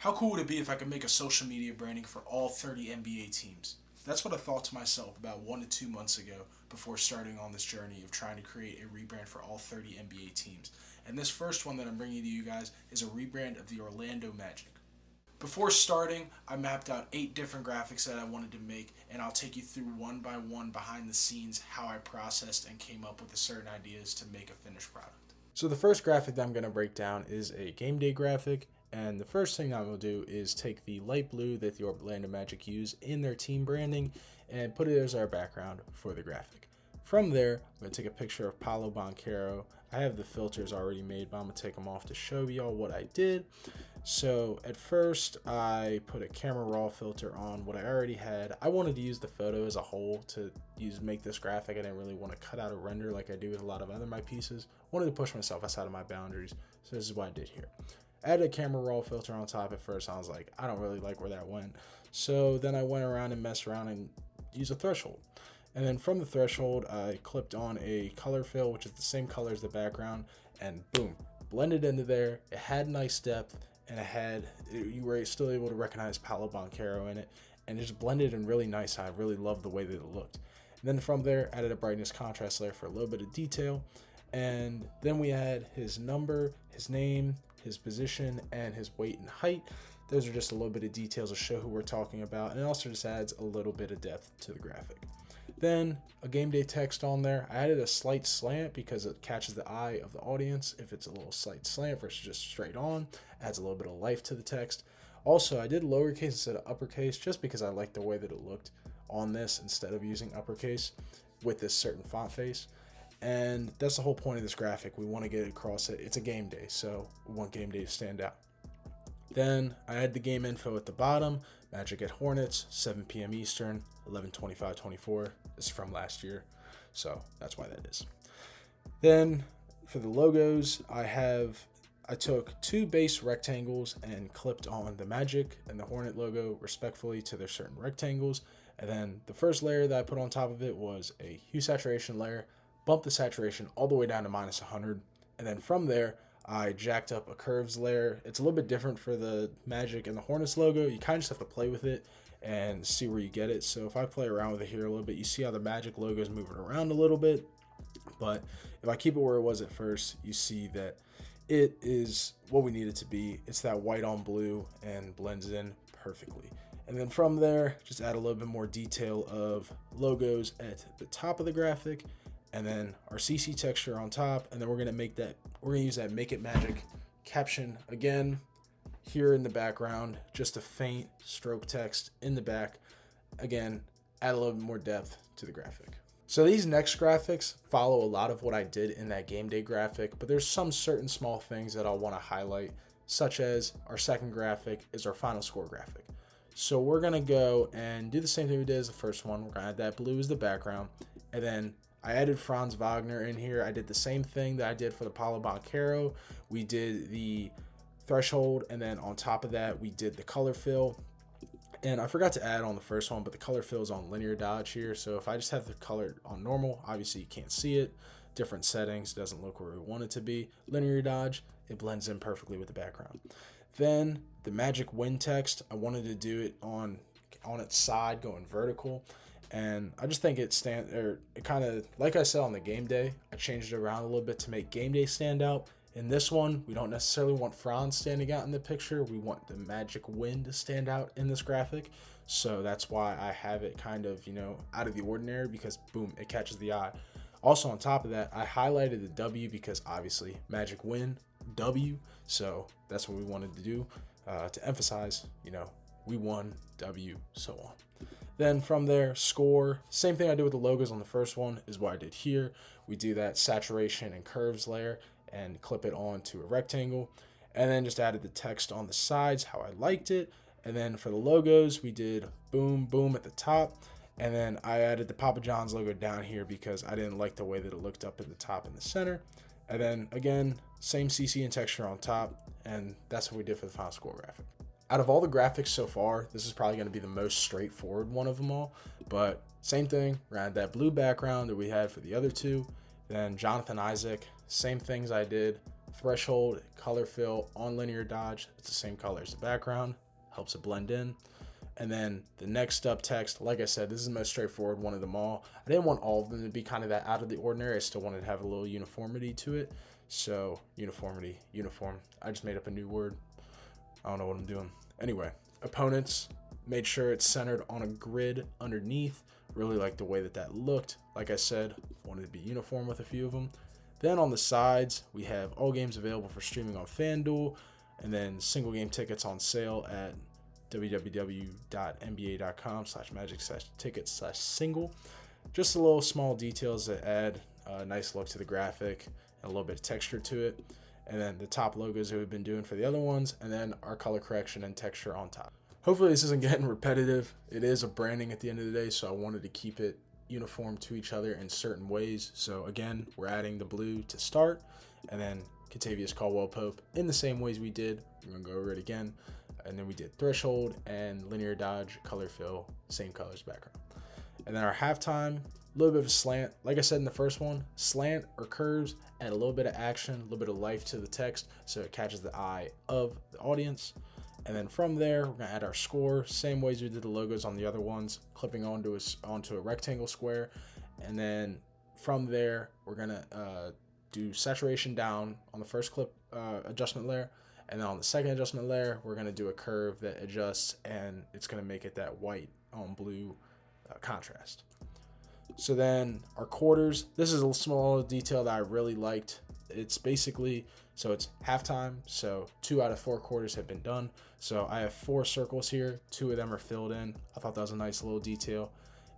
How cool would it be if I could make a social media branding for all 30 NBA teams? That's what I thought to myself about 1 to 2 months ago before starting on this journey of trying to create a rebrand for all 30 NBA teams. And this first one that I'm bringing to you guys is a rebrand of the Orlando Magic. Before starting, I mapped out 8 different graphics that I wanted to make, and I'll take you through one by one behind the scenes how I processed and came up with the certain ideas to make a finished product. So the first graphic that I'm going to break down is a game day graphic, and the first thing I'm going to do is take the light blue that the Orlando Magic use in their team branding and put it as our background for the graphic. From there, I'm going to take a picture of Paolo Banchero. I have the filters already made, but I'm going to take them off to show y'all what I did. So at first, I put a camera raw filter on what I already had. I wanted to use the photo as a whole to make this graphic. I didn't really want to cut out a render like I do with a lot of other my pieces. I wanted to push myself outside of my boundaries, so this is what I did here. I added a camera raw filter on top at first. I was like, I don't really like where that went. So then I went around and messed around and used a threshold. And then from the threshold, I clipped on a color fill, which is the same color as the background, and boom, blended into there. It had nice depth, and you were still able to recognize Paolo Banchero in it, and it just blended in really nice. I really loved the way that it looked. And then from there, added a brightness contrast layer for a little bit of detail, and then we had his number, his name, his position, and his weight and height. Those are just a little bit of details to show who we're talking about, and it also just adds a little bit of depth to the graphic. Then a game day text on there. I added a slight slant because it catches the eye of the audience. If it's a little slight slant versus just straight on, adds a little bit of life to the text. Also, I did lowercase instead of uppercase just because I liked the way that it looked on this instead of using uppercase with this certain font face. And that's the whole point of this graphic. We want to get it across it. It's a game day, so we want game day to stand out. Then I had the game info at the bottom. Magic at Hornets, 7 p.m. Eastern, 11/25/24. This is from last year, so that's why that is. Then for the logos, I took 2 base rectangles and clipped on the Magic and the Hornet logo respectfully to their certain rectangles. And then the first layer that I put on top of it was a hue saturation layer, bumped the saturation all the way down to -100. And then from there, I jacked up a curves layer. It's a little bit different for the Magic and the Hornets logo. You kind of just have to play with it and see where you get it. So if I play around with it here a little bit, you see how the Magic logo is moving around a little bit. But if I keep it where it was at first, you see that it is what we need it to be. It's that white on blue and blends in perfectly. And then from there, just add a little bit more detail of logos at the top of the graphic, and then our CC texture on top. And then we're gonna use that Make It Magic caption again here in the background, just a faint stroke text in the back. Again, add a little bit more depth to the graphic. So these next graphics follow a lot of what I did in that game day graphic, but there's some certain small things that I'll want to highlight, such as our second graphic is our final score graphic. So we're gonna go and do the same thing we did as the first one. We're gonna add that blue as the background, and then I added Franz Wagner in here. I did the same thing that I did for the Paolo Banchero. We did the threshold, and then on top of that, we did the color fill. And I forgot to add on the first one, but the color fill is on linear dodge here. So if I just have the color on normal, obviously you can't see it. Different settings, doesn't look where we want it to be. Linear dodge, it blends in perfectly with the background. Then the Magic win text, I wanted to do it on its side, going vertical. And I just think it kind of, like I said on the game day, I changed it around a little bit to make game day stand out. In this one, we don't necessarily want Franz standing out in the picture. We want the Magic win to stand out in this graphic. So that's why I have it kind of, out of the ordinary, because boom, it catches the eye. Also on top of that, I highlighted the W because obviously Magic win, W. So that's what we wanted to do to emphasize, we won, W, so on. Then from there, score. Same thing I did with the logos on the first one is what I did here. We do that saturation and curves layer and clip it onto a rectangle. And then just added the text on the sides, how I liked it. And then for the logos, we did boom, boom at the top. And then I added the Papa John's logo down here because I didn't like the way that it looked up at the top in the center. And then again, same CC and texture on top. And that's what we did for the final score graphic. Out of all the graphics so far, this is probably going to be the most straightforward one of them all. But same thing, we had that blue background that we had for the other two. Then Jonathan Isaac, same things I did threshold, color fill on linear dodge. It's the same color as the background, helps it blend in. And then the next up text, like I said, this is the most straightforward one of them all. I didn't want all of them to be kind of that out of the ordinary. I still wanted to have a little uniformity to it. So uniformity, uniform. I just made up a new word. I don't know what I'm doing. Anyway, opponents, made sure it's centered on a grid underneath. Really like the way that looked. Like I said, wanted to be uniform with a few of them. Then on the sides, we have all games available for streaming on FanDuel, and then single game tickets on sale at www.nba.com/magic/tickets/single. Just a little small details that add a nice look to the graphic and a little bit of texture to it. And then the top logos that we've been doing for the other ones, and then our color correction and texture on top. Hopefully this isn't getting repetitive. It is a branding at the end of the day, so I wanted to keep it uniform to each other in certain ways. So again, we're adding the blue to start, and then Kentavious Caldwell-Pope in the same ways we did. We're going to go over it again. And then we did threshold and linear dodge, color fill, same colors background. And then our halftime, a little bit of a slant. Like I said in the first one, slant or curves add a little bit of action, a little bit of life to the text so it catches the eye of the audience. And then from there, we're going to add our score, same ways we did the logos on the other ones, clipping onto a rectangle square. And then from there, we're going to do saturation down on the first clip adjustment layer. And then on the second adjustment layer, we're going to do a curve that adjusts, and it's going to make it that white on blue contrast. So then our quarters, this is a small detail that I really liked. It's basically, so it's halftime, so 2 out of 4 quarters have been done. So I have 4 circles here, 2 of them are filled in. I thought that was a nice little detail.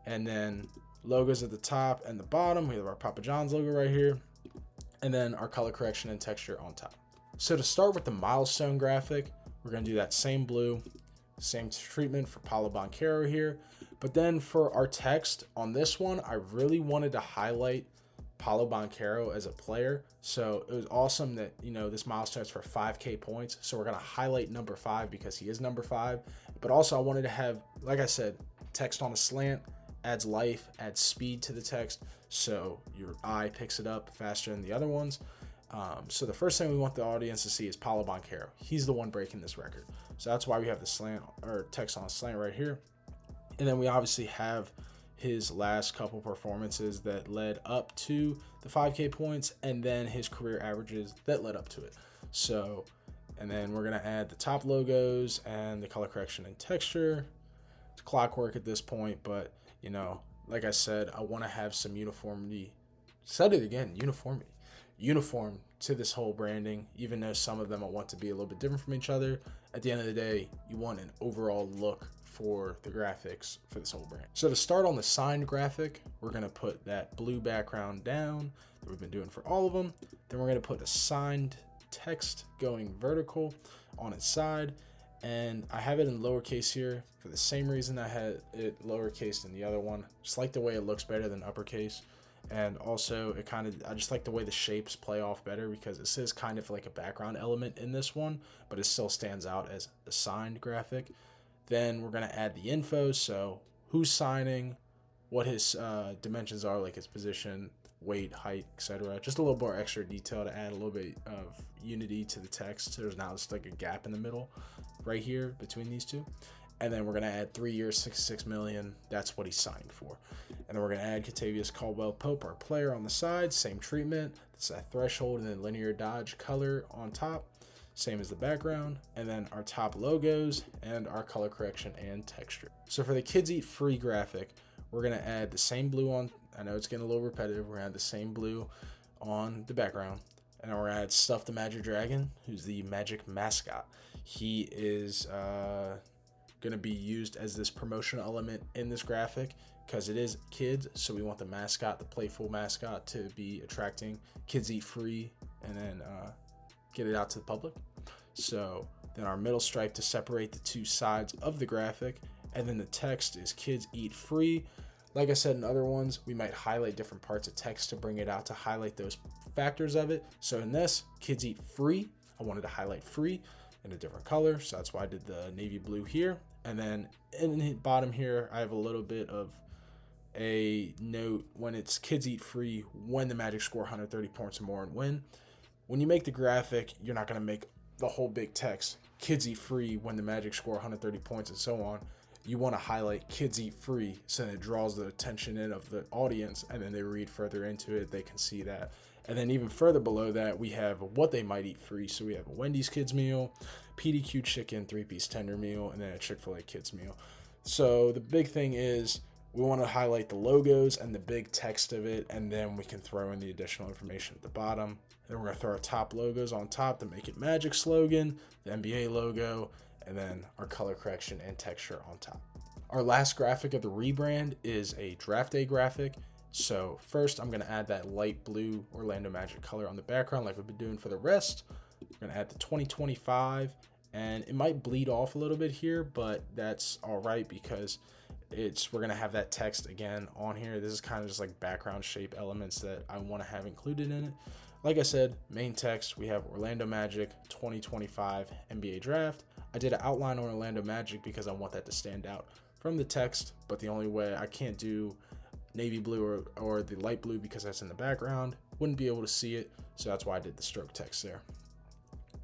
And then logos at the top and the bottom, we have our Papa John's logo right here, and then our color correction and texture on top. So to start with the milestone graphic, we're going to do that same blue, same treatment for Paolo Banchero here. But then for our text on this one, I really wanted to highlight Paolo Banchero as a player. So it was awesome that, this milestone is for 5K points. So we're going to highlight number 5 because he is number 5. But also I wanted to have, like I said, text on a slant, adds life, adds speed to the text. So your eye picks it up faster than the other ones. So the first thing we want the audience to see is Paolo Banchero. He's the one breaking this record. So that's why we have the slant or text on a slant right here. And then we obviously have his last couple performances that led up to the 5K points, and then his career averages that led up to it. So, and then we're going to add the top logos and the color correction and texture. It's clockwork at this point, but, like I said, I want to have some uniformity. Said it again, uniform to this whole branding, even though some of them I want to be a little bit different from each other. At the end of the day, you want an overall look for the graphics for this whole brand. So to start on the signed graphic, we're going to put that blue background down that we've been doing for all of them. Then we're going to put a signed text going vertical on its side. And I have it in lowercase here for the same reason I had it lowercase in the other one. Just like the way it looks better than uppercase. And also I just like the way the shapes play off better because it says kind of like a background element in this one, but it still stands out as a signed graphic. Then we're going to add the info. So who's signing, what his dimensions are, like his position, weight, height, etc. Just a little more extra detail to add a little bit of unity to the text. So there's now just like a gap in the middle right here between these two. And then we're going to add 3 years, $66 million. That's what he signed for. And then we're going to add Kentavious Caldwell-Pope, our player, on the side. Same treatment. It's that threshold and then linear dodge color on top. Same as the background. And then our top logos and our color correction and texture. So for the Kids Eat Free graphic, we're going to add the same blue on. I know it's getting a little repetitive. We're going to add the same blue on the background. And then we're going to add Stuff the Magic Dragon, who's the Magic mascot. He is going to be used as this promotional element in this graphic because it is kids, so we want the mascot, the playful mascot, to be attracting. Kids Eat Free, and then get it out to the public. So then our middle stripe to separate the two sides of the graphic, and then the text is Kids Eat Free. Like I said in other ones, we might highlight different parts of text to bring it out to highlight those factors of it. So in this, Kids Eat Free, I wanted to highlight free in a different color, so that's why I did the navy blue here. And then in the bottom here, I have a little bit of a note when it's Kids Eat Free when the Magic score 130 points or more and win. when you make the graphic, you're not going to make the whole big text, kids eat free when the Magic score 130 points and so on. You want to highlight kids eat free so that it draws the attention in of the audience, and then they read further into it, they can see that. And then even further below that, we have what they might eat free. So we have a Wendy's kids meal, PDQ chicken 3-piece tender meal, and then a Chick-fil-A kids meal. So the big thing is we want to highlight the logos and the big text of it, and then we can throw in the additional information at the bottom. Then we're going to throw our top logos on top to make it Magic slogan, the NBA logo, and then our color correction and texture on top. Our last graphic of the rebrand is a draft day graphic. So first I'm going to add that light blue Orlando Magic color on the background like we've been doing for the rest. We're going to add the 2025, and it might bleed off a little bit here, but that's all right because we're going to have that text again on here. This is kind of just like background shape elements that I want to have included in it. Like I said, main text, we have Orlando Magic 2025 NBA Draft. I did an outline on Orlando Magic because I want that to stand out from the text, but the only way I can't do navy blue or the light blue because that's in the background, wouldn't be able to see it, so that's why I did the stroke text there.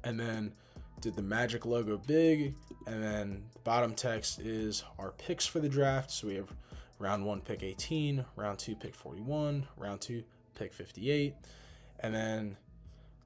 And then did the Magic logo big, and then the bottom text is our picks for the draft. So we have round 1 pick 18, round 2 pick 41, round 2 pick 58, and then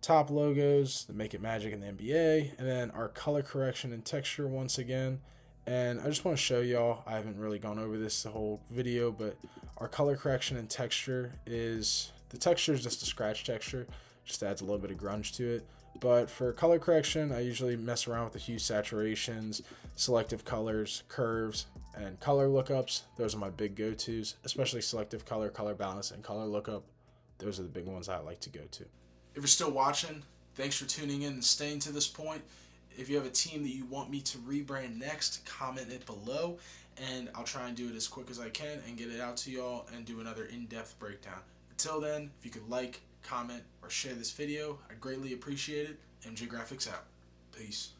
top logos, the Make It Magic and the NBA, and then our color correction and texture once again. And I just want to show y'all, I haven't really gone over this the whole video, but our color correction and texture is, the texture is just a scratch texture, just adds a little bit of grunge to it. But for color correction, I usually mess around with the hue saturations, selective colors, curves, and color lookups. Those are my big go-tos, especially selective color, color balance, and color lookup. Those are the big ones I like to go to. If you're still watching, thanks for tuning in and staying to this point. If you have a team that you want me to rebrand next, comment it below, and I'll try and do it as quick as I can and get it out to y'all and do another in-depth breakdown. Until then, if you could like, comment, or share this video, I'd greatly appreciate it. MJ Graphics out. Peace.